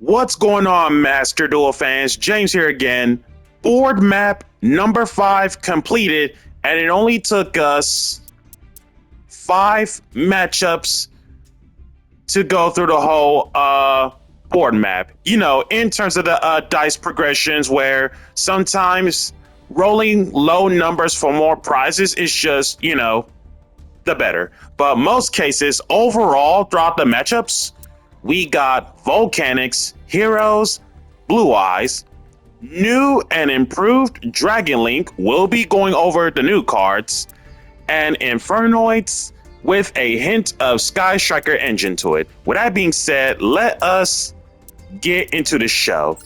What's going on, Master Duel fans? James here again. Board map number 5 completed, and it only took us 5 matchups to go through the whole board map. You know, in terms of the dice progressions, where sometimes rolling low numbers for more prizes is just, the better. But most cases, overall, throughout the matchups, we got Volcanics, Heroes, Blue Eyes, new and improved Dragon Link. We'll be going over the new cards, and Infernoids with a hint of Sky Striker engine to it. With that being said, let us get into the show.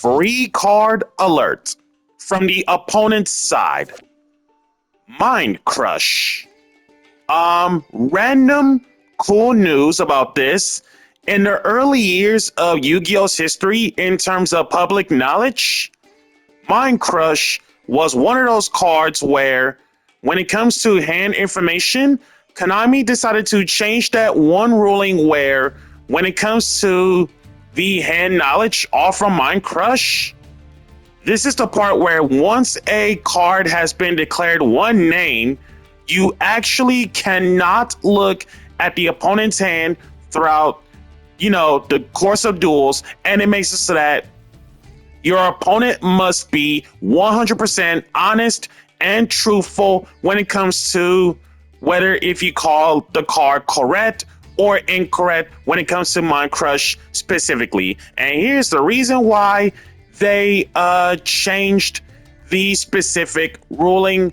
Free card alert from the opponent's side. Mind Crush. Random cool news about this. In the early years of Yu-Gi-Oh's history, in terms of public knowledge, Mind Crush was one of those cards where, when it comes to hand information, Konami decided to change that one ruling where, when it comes to the hand knowledge all from Mind Crush, this is the part where once a card has been declared one name, you actually cannot look at the opponent's hand throughout, the course of duels, and it makes it so that your opponent must be 100% honest and truthful when it comes to whether if you call the card correct or incorrect when it comes to Mind Crush specifically. And here's the reason why they changed the specific ruling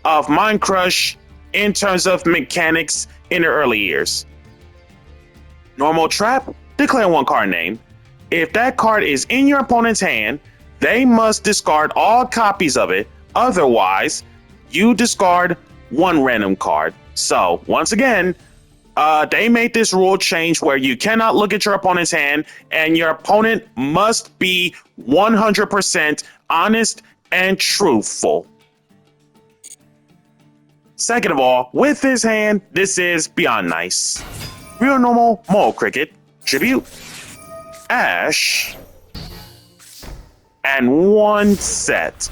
of Mind Crush in terms of mechanics in the early years. Normal trap, declare one card name. If that card is in your opponent's hand, they must discard all copies of it. Otherwise, you discard one random card. So, once again, they made this rule change where you cannot look at your opponent's hand, and your opponent must be 100% honest and truthful. Second of all, with his hand, this is beyond nice. Real normal Mole Cricket, Tribute, Ash, and one set.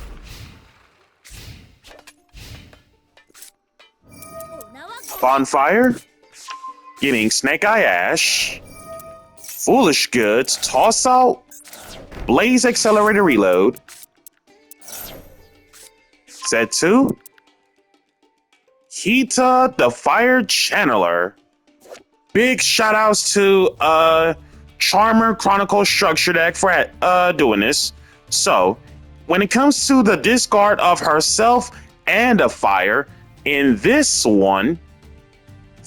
Bonfire, getting Snake Eye Ash, Foolish Goods, Toss Out, Blaze Accelerator Reload, set 2, Kita the Fire Channeler. Big shout outs to Charmer Chronicle Structure deck for doing this. So, when it comes to the discard of herself and a fire, in this one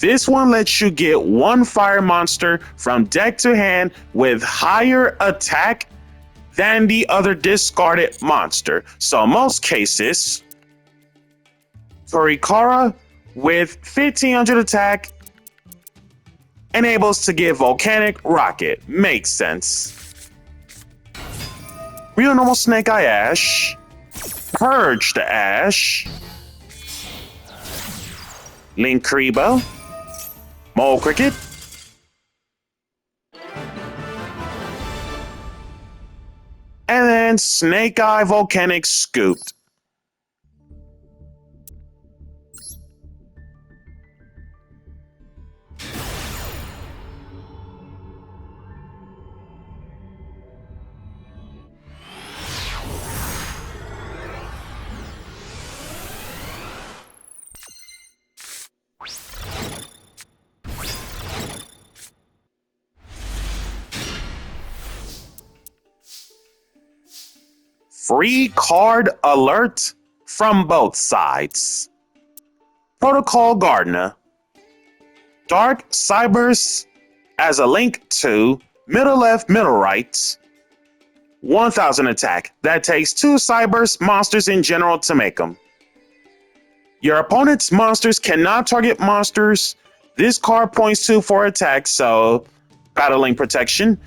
lets you get one fire monster from deck to hand with higher attack than the other discarded monster. So in most cases, Torikara with 1500 attack enables to get Volcanic Rocket. Makes sense. Real normal Snake Eye Ash, Purge the Ash, Linkriba, Mole Cricket, and then Snake Eye Volcanic Scooped. Free card alert from both sides. Protocol Gardener. Dark Cybers as a link to middle left, middle right. 1000 attack. That takes 2 Cybers monsters in general to make them. Your opponent's monsters cannot target monsters this card points to for attack, so battling protection.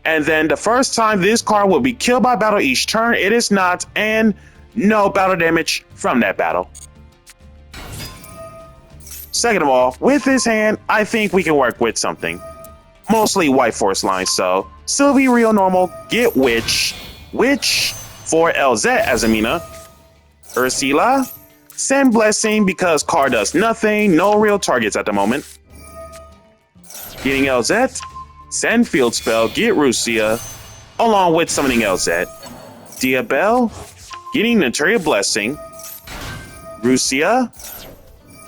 And then the first time this card will be killed by battle each turn, it is not, and no battle damage from that battle. Second of all, with this hand, I think we can work with something. Mostly white force lines, so Sylvie real normal, get Witch for LZ Azamina, Ursula, send Blessing because card does nothing, no real targets at the moment. Getting LZ, send Field Spell, get Rusia, along with summoning LZ. Diabel, getting Natalia Blessing, Rusia,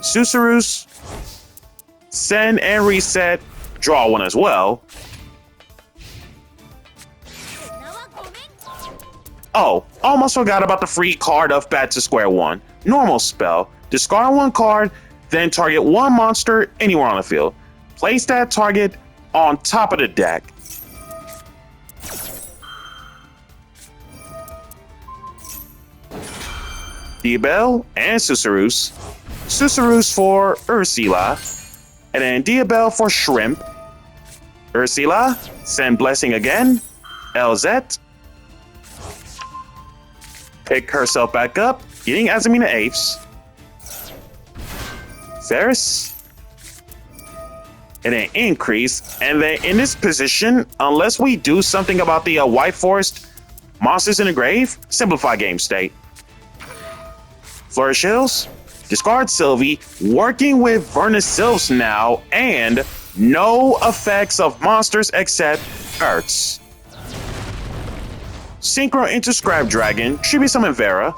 Susurus, send and reset, draw one as well. Oh, almost forgot about the free card of Back to Square One. Normal spell, discard one card, then target one monster anywhere on the field. Place that target on top of the deck. Diabel and Susurus. Susurus for Ursula, and then Diabel for Shrimp. Ursula, send Blessing again. LZ, pick herself back up, getting Azamina Apes. Ferris, and then increase, and then in this position, unless we do something about the White Forest monsters in the grave, simplify game state. Flourish Hills, discard Sylvie, working with Vernus Sylphs now, and no effects of monsters except Earths. Synchro into Scrap Dragon, tribute summon Vera,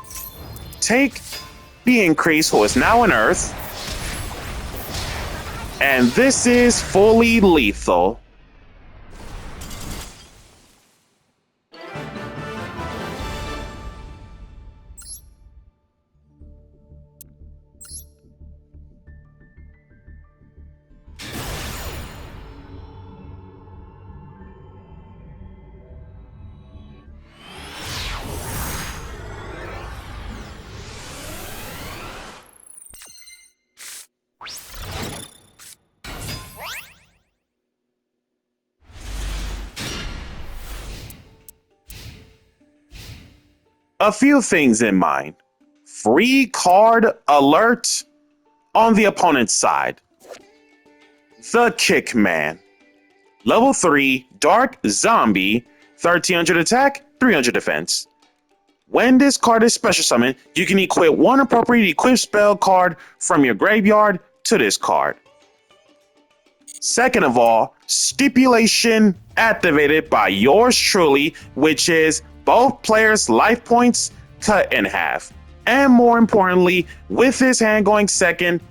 take the increase, who is now an Earth, and this is fully lethal. A few things in mind. Free card alert on the opponent's side. The Kickman. Level 3, Dark Zombie, 1300 attack, 300 defense. When this card is special summoned, you can equip one appropriate equip spell card from your graveyard to this card. Second of all, Stipulation activated by yours truly, which is both players' life points cut in half. And more importantly, with his hand going second,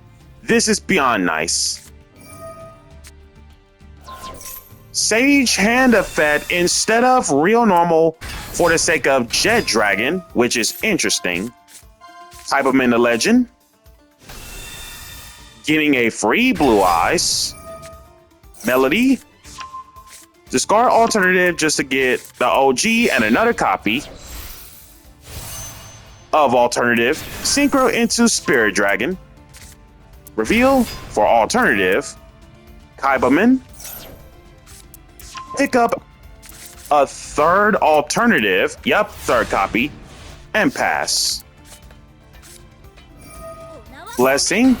this is beyond nice. Sage Hand Effect instead of real normal for the sake of Jet Dragon, which is interesting. Type him in the legend. Getting a free Blue Eyes. Melody. Discard alternative just to get the OG and another copy of alternative. Synchro into Spirit Dragon. Reveal for alternative. Kaibaman. Pick up a third alternative. Yep, third copy. And pass. Blessing.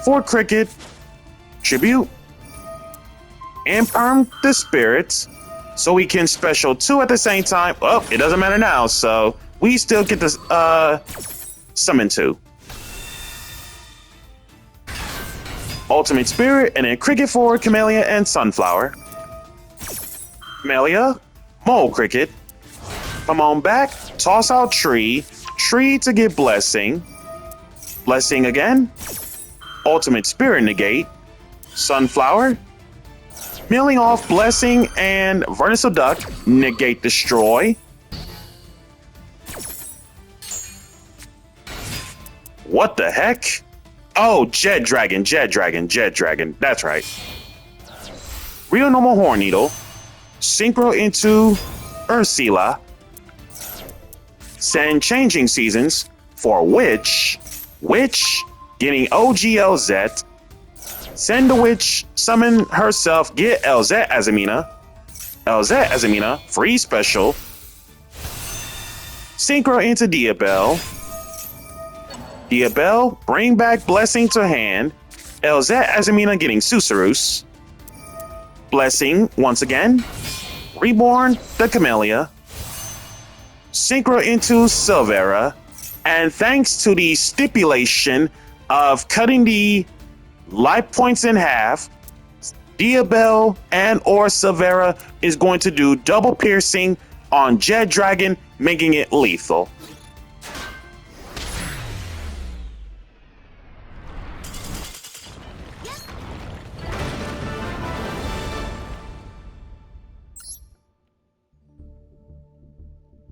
For Cricket. Tribute. And perm the spirits, so we can special 2 at the same time. Oh, it doesn't matter now, so we still get this summon 2. Ultimate Spirit, and then Cricket for Camellia and Sunflower. Camellia, Mole Cricket. Come on back, toss out Tree. Tree to get Blessing. Blessing again. Ultimate Spirit negate. Sunflower. Milling off Blessing and Vernical Duck, negate destroy. What the heck? Oh, Jet Dragon. That's right. Real normal Horn Needle. Synchro into Ursula. Send Changing Seasons. for Witch, getting OGLZ, send the Witch, summon herself, get LZ Azamina, free special, Synchro into Diabell, bring back Blessing to hand, LZ Azamina getting Susurus, Blessing once again, Reborn the Camellia, Synchro into Silvera, and thanks to the stipulation of cutting the life points in half, Diabell and or Silvera is going to do double piercing on Jet Dragon, making it lethal.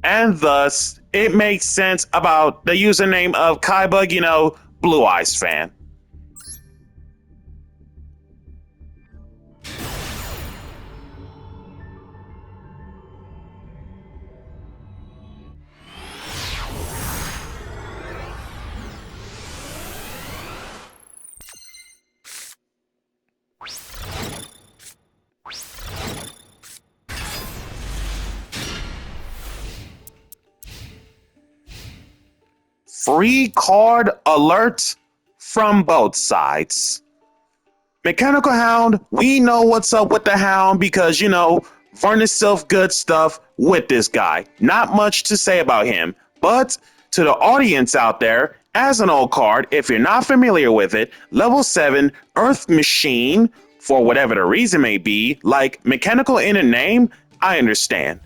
And thus, it makes sense about the username of Kaibug, Blue Eyes fan. Free card alert from both sides. Mechanical Hound, we know what's up with the Hound because, Vernus Sylph good stuff with this guy. Not much to say about him, but to the audience out there, as an old card, if you're not familiar with it, level 7 Earth Machine, for whatever the reason may be, like mechanical in a name, I understand.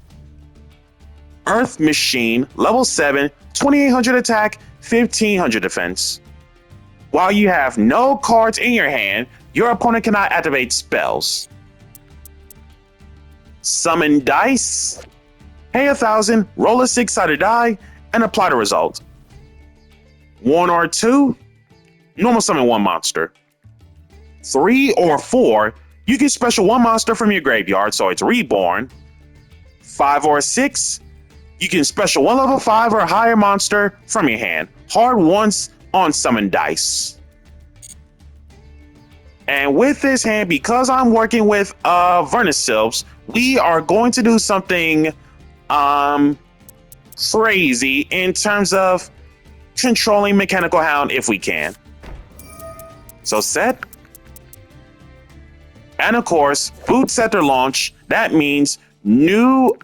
Earth Machine, level 7, 2800 attack, 1500 defense. While you have no cards in your hand, your opponent cannot activate spells. Summon dice. Pay 1,000, roll a 6-sided die, and apply the result. 1 or 2, normal summon 1 monster. 3 or 4, you can special 1 monster from your graveyard, so it's Reborn. 5 or 6, you can special 1 level 5 or higher monster from your hand. Hard once on summon dice. And with this hand, because I'm working with Vernus Sylphs, we are going to do something crazy in terms of controlling Mechanical Hound if we can. So set. And of course, boot set their launch. That means new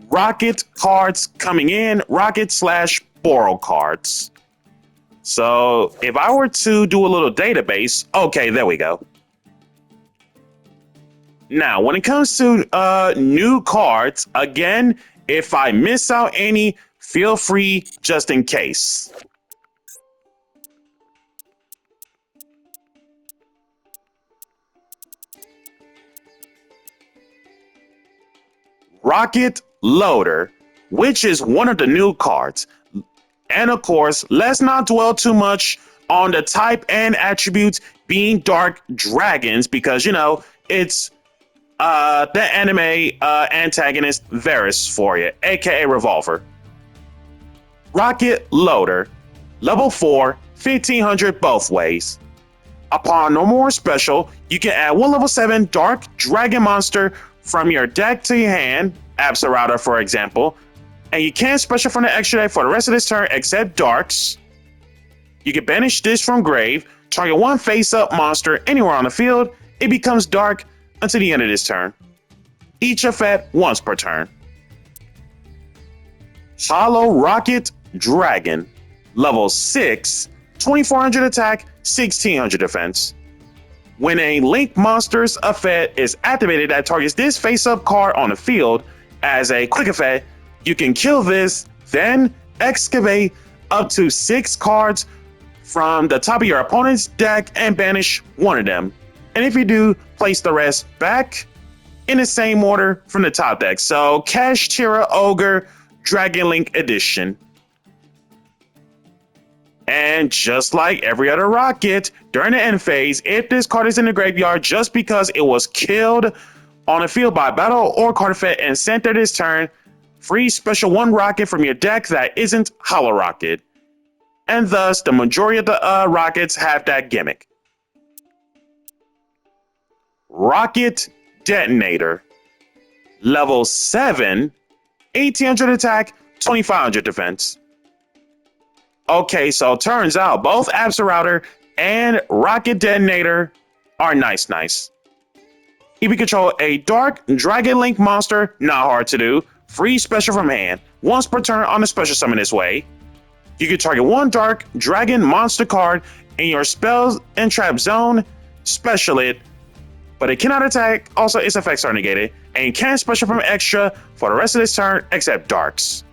Rocket cards coming in, Rocket/Borrow cards. So if I were to do a little database, okay, there we go. Now, when it comes to new cards, again, if I miss out any, feel free just in case. Rocket Loader, which is one of the new cards. And of course, let's not dwell too much on the type and attributes being dark dragons because, it's the anime antagonist Varus for you, aka Revolver. Rocket Loader, level 4, 1500 both ways. Upon normal or special, you can add 1 level 7 dark dragon monster from your deck to your hand, Absarada for example, and you can't special from the extra deck for the rest of this turn except darks. You can banish this from grave, target 1 face-up monster anywhere on the field, it becomes dark until the end of this turn. Each effect once per turn. Hollow Rocket Dragon, level 6, 2400 attack, 1600 defense. When a Link Monster's effect is activated that targets this face-up card on the field, as a quick effect, you can kill this, then excavate up to 6 cards from the top of your opponent's deck and banish 1 of them. And if you do, place the rest back in the same order from the top deck. So, Kashtira Ogre Dragon Link Edition. And just like every other rocket, during the end phase, if this card is in the graveyard just because it was killed on the field by battle or card effect and sent there this turn, free special 1 rocket from your deck that isn't Hollow Rocket. And thus, the majority of the rockets have that gimmick. Rocket Detonator. Level 7, 1800 attack, 2500 defense. Okay, so turns out both Absolrouter and Rocket Detonator are nice. If you control a Dark Dragon Link monster, not hard to do, free special from hand, once per turn on a special summon this way. You can target 1 Dark Dragon monster card in your spells and trap zone, special it, but it cannot attack, also its effects are negated, and can special from extra for the rest of this turn except Darks.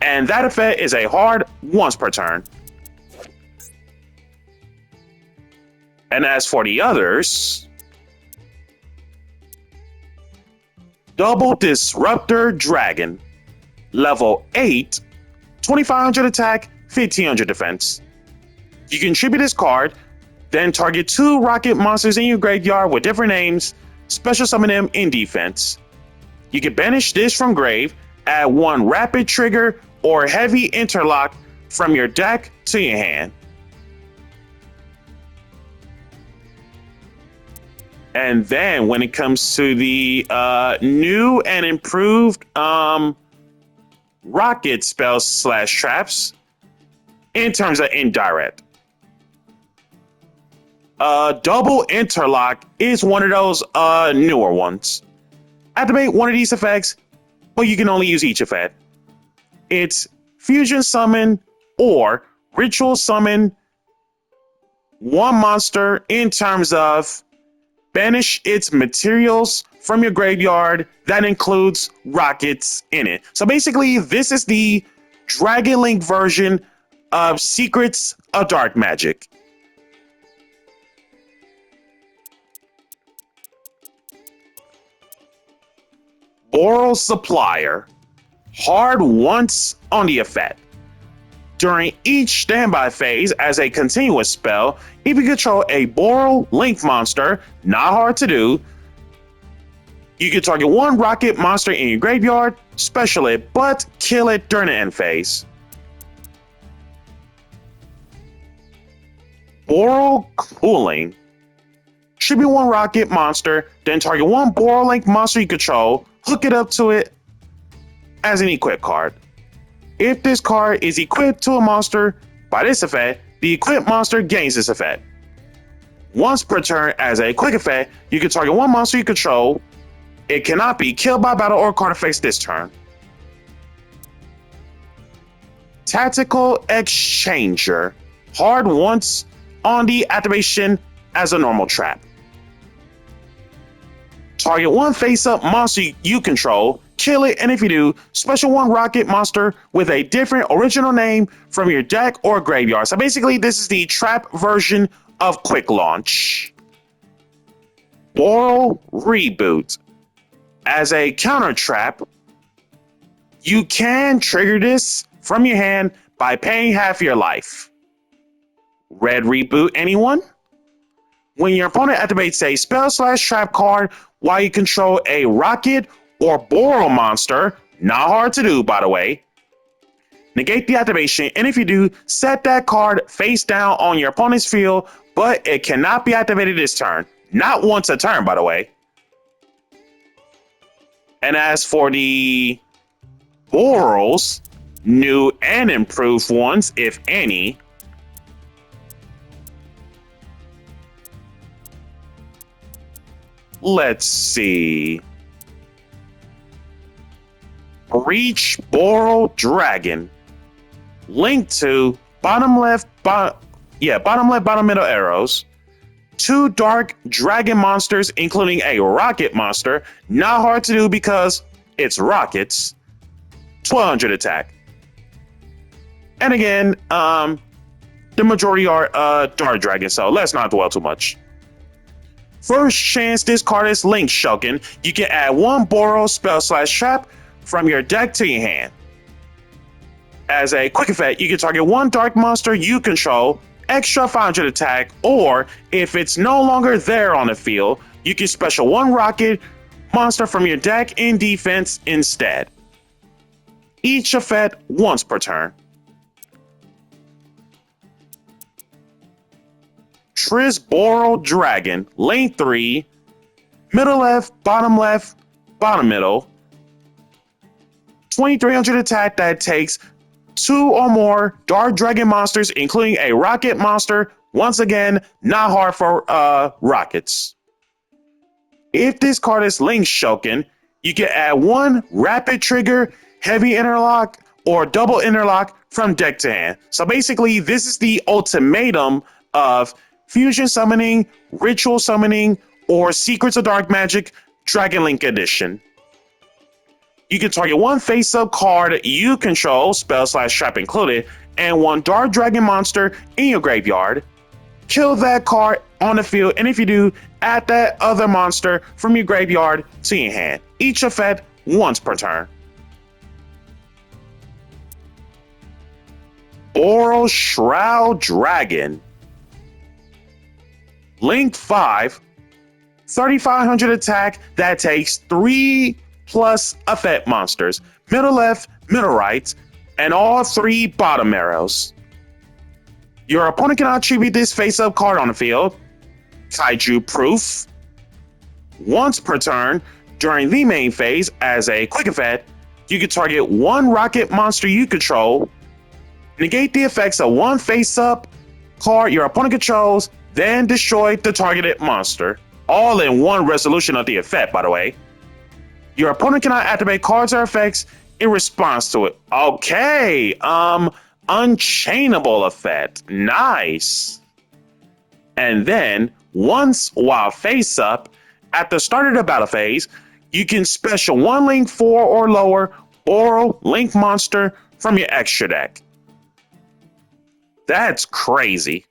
And that effect is a hard once per turn. And as for the others, Double Disruptor Dragon, level 8, 2500 attack, 1500 defense. You can tribute this card, then target 2 rocket monsters in your graveyard with different names, special summon them in defense. You can banish this from grave, add 1 rapid trigger or heavy interlock from your deck to your hand. And then when it comes to the new and improved rocket spells / traps, in terms of indirect, double interlock is one of those newer ones. Activate one of these effects, but you can only use each effect. It's fusion summon or ritual summon 1 monster in terms of banish its materials from your graveyard that includes rockets in it. So basically, this is the Dragon Link version of Secrets of Dark Magic. Boral Supplier. Hard once on the effect. During each standby phase as a continuous spell, if you control a Boral Link monster, not hard to do, you can target 1 rocket monster in your graveyard, special it, but kill it during the end phase. Boral Cooling. Tribute 1 rocket monster, then target 1 Boral Link monster you control, hook it up to it as an equip card. If this card is equipped to a monster by this effect, the equipped monster gains this effect. Once per turn as a quick effect, you can target 1 monster you control. It cannot be killed by battle or card effects this turn. Tactical Exchanger. Hard once on the activation as a normal trap. Target 1 face-up monster you control, kill it, and if you do, special 1 rocket monster with a different original name from your deck or graveyard. So basically, this is the trap version of Quick Launch. Boral Reboot. As a counter trap, you can trigger this from your hand by paying half your life. Red Reboot, anyone? When your opponent activates a spell / trap card while you control a rocket or Boral monster, not hard to do by the way, negate the activation, and if you do, set that card face down on your opponent's field, but it cannot be activated this turn. Not once a turn, by the way. And as for the Borals, new and improved ones, if any, let's see. Reach Boral Dragon. Link to bottom left, bottom middle arrows. 2 dark dragon monsters, including a rocket monster. Not hard to do because it's rockets. 1200 attack. And again, the majority are dark dragons, so let's not dwell too much. First chance this card is Link Shulkin. You can add 1 Boral spell / trap from your deck to your hand. As a quick effect, you can target 1 dark monster you control, extra 500 attack, or if it's no longer there on the field, you can special 1 rocket monster from your deck in defense instead. Each effect once per turn. Trisboral Dragon, lane 3, middle left, bottom middle. 2300 attack that takes 2 or more Dark Dragon monsters, including a rocket monster. Once again, not hard for rockets. If this card is Link Shoken, you can add 1 rapid trigger, heavy interlock, or double interlock from deck to hand. So basically, this is the ultimatum of fusion summoning, ritual summoning, or Secrets of Dark Magic Dragon Link Edition. You can target 1 face-up card you control, spell/trap included, and 1 Dark Dragon monster in your graveyard. Kill that card on the field, and if you do, add that other monster from your graveyard to your hand. Each effect once per turn. Oral Shroud Dragon. Link 5, 3500 attack that takes 3 plus effect monsters, middle left, middle right, and all 3 bottom arrows. Your opponent cannot attribute this face-up card on the field. Kaiju Proof. Once per turn, during the main phase, as a quick effect, you can target 1 rocket monster you control, negate the effects of 1 face-up card your opponent controls, then destroy the targeted monster. All in 1 resolution of the effect, by the way. Your opponent cannot activate cards or effects in response to it. Okay, Unchainable effect. Nice. And then, once while face up, at the start of the battle phase, you can special 1 Link 4 or lower Oral Link monster from your extra deck. That's crazy.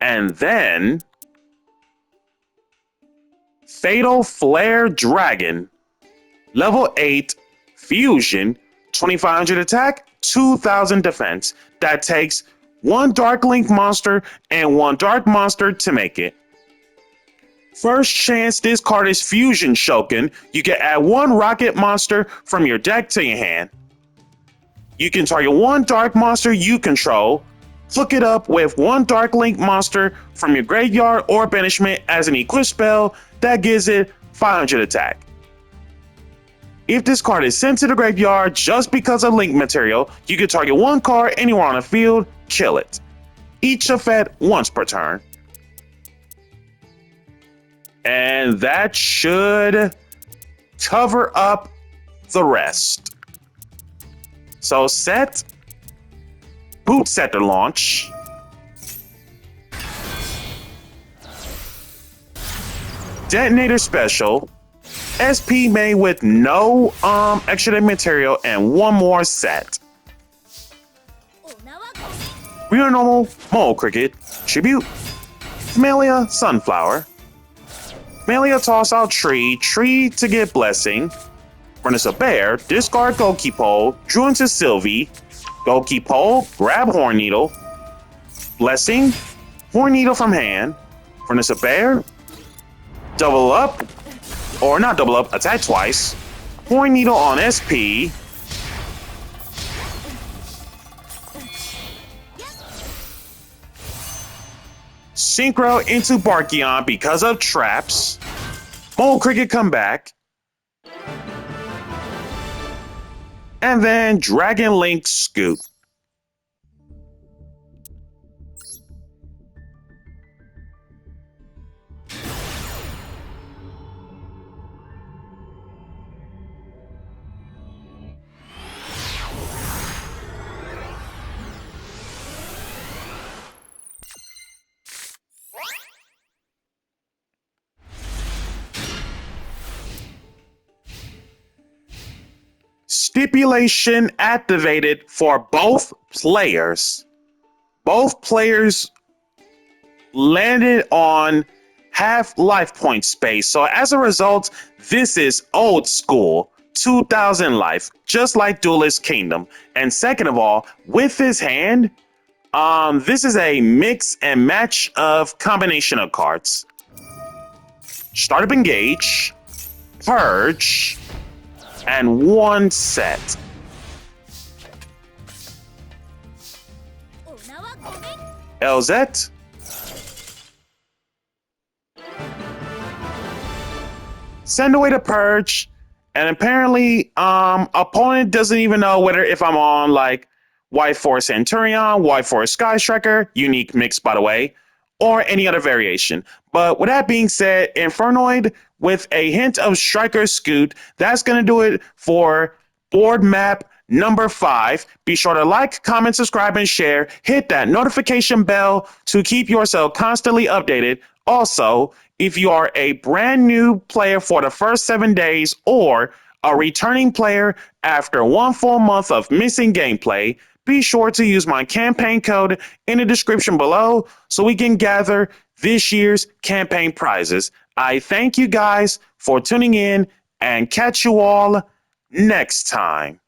And then, Fatal Flare Dragon, level 8, fusion, 2500 attack, 2000 defense. That takes 1 Dark Link monster and 1 Dark monster to make it. First chance this card is Fusion Shoken, you can add 1 rocket monster from your deck to your hand. You can target 1 Dark monster you control, hook it up with 1 Dark Link monster from your graveyard or banishment as an equip spell that gives it 500 attack. If this card is sent to the graveyard just because of Link material, you can target 1 card anywhere on the field, kill it. Each effect once per turn. And that should cover up the rest. So set, boot set to launch. Detonator special. SP made with no extra material and 1 more set. Real normal Mole Cricket. Tribute. Camellia Sunflower. Camellia toss out tree to get blessing. Furnace a bear, discard Goki Pole, drew into Sylvie. Goki Pole, grab Horn Needle. Blessing, Horn Needle from hand. Furnace a bear, double up. Or not double up, attack twice. Horn Needle on SP. Synchro into Barkion because of traps. Mole Cricket come back. And then Dragon Link Scoop. Stipulation activated for both players. Both players landed on half life point space. So as a result, this is old school, 2000 life, just like Duelist Kingdom. And second of all, with his hand, this is a mix and match of combination of cards. Start up engage, purge, and one set. LZ? Send away the purge, and apparently, opponent doesn't even know whether if I'm on like White Force Centurion, White Force Sky Striker, unique mix by the way, or any other variation. But with that being said, Infernoid with a hint of Striker Scoot, that's gonna do it for board map number 5. Be sure to like, comment, subscribe, and share. Hit that notification bell to keep yourself constantly updated. Also, if you are a brand new player for the first 7 days or a returning player after 1 full month of missing gameplay, be sure to use my campaign code in the description below so we can gather this year's campaign prizes. I thank you guys for tuning in and catch you all next time.